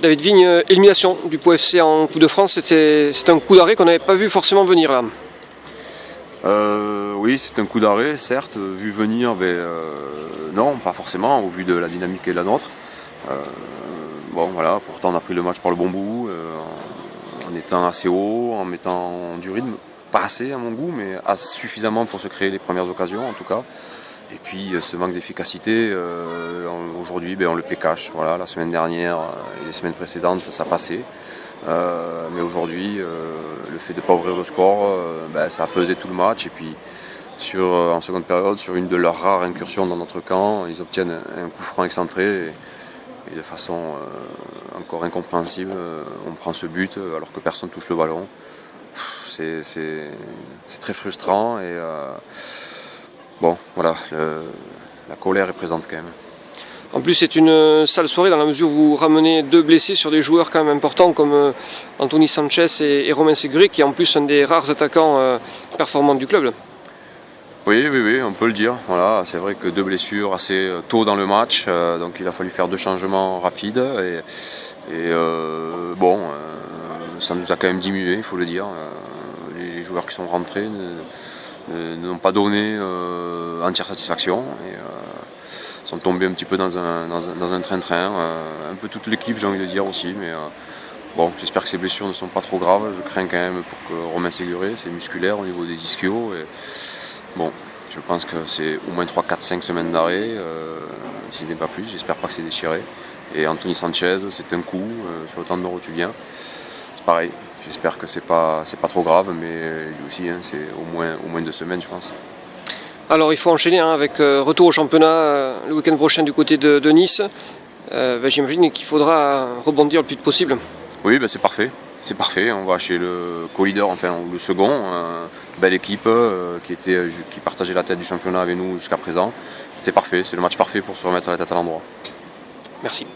David Vigne, élimination du Pau FC en Coupe de France, c'est un coup d'arrêt qu'on n'avait pas vu forcément venir là. Oui, c'est un coup d'arrêt, certes, vu venir, mais non, pas forcément, au vu de la dynamique qui est la nôtre. Bon, voilà, pourtant on a pris le match par le bon bout, en étant assez haut, en mettant du rythme, pas assez à mon goût, mais suffisamment pour se créer les premières occasions en tout cas. Et puis ce manque d'efficacité, aujourd'hui on le paie cash. Voilà, la semaine dernière et les semaines précédentes ça passait. Mais aujourd'hui, le fait de ne pas ouvrir le score, ça a pesé tout le match. Et puis en seconde période, sur une de leurs rares incursions dans notre camp, ils obtiennent un coup franc excentré. Et de façon encore incompréhensible, on prend ce but alors que personne ne touche le ballon. C'est très frustrant et bon, voilà, la colère est présente quand même. En plus, c'est une sale soirée dans la mesure où vous ramenez 2 blessés sur des joueurs quand même importants comme Anthony Sanchez et Romain Séguré, qui est en plus un des rares attaquants performants du club. Oui, on peut le dire. Voilà, c'est vrai que 2 blessures assez tôt dans le match, donc il a fallu faire 2 changements rapides. Ça nous a quand même diminué, il faut le dire. Les joueurs qui sont rentrés n'ont pas donné entière satisfaction et sont tombés un petit peu dans un train-train. Un peu toute l'équipe, j'ai envie de dire aussi, mais bon, j'espère que ces blessures ne sont pas trop graves. Je crains quand même pour que Romain Séguré, c'est musculaire au niveau des ischios. Bon, je pense que c'est au moins 3, 4, 5 semaines d'arrêt, si ce n'est pas plus, j'espère pas que c'est déchiré. Et Anthony Sanchez, c'est un coup sur le tendon rotulien. C'est pareil, j'espère que c'est pas trop grave, mais lui aussi, c'est au moins 2 semaines, je pense. Alors il faut enchaîner avec retour au championnat le week-end prochain du côté de Nice. J'imagine qu'il faudra rebondir le plus vite possible. Oui, c'est parfait. C'est parfait, on va chez le co-leader, enfin le second, belle équipe qui partageait la tête du championnat avec nous jusqu'à présent. C'est parfait, c'est le match parfait pour se remettre la tête à l'endroit. Merci.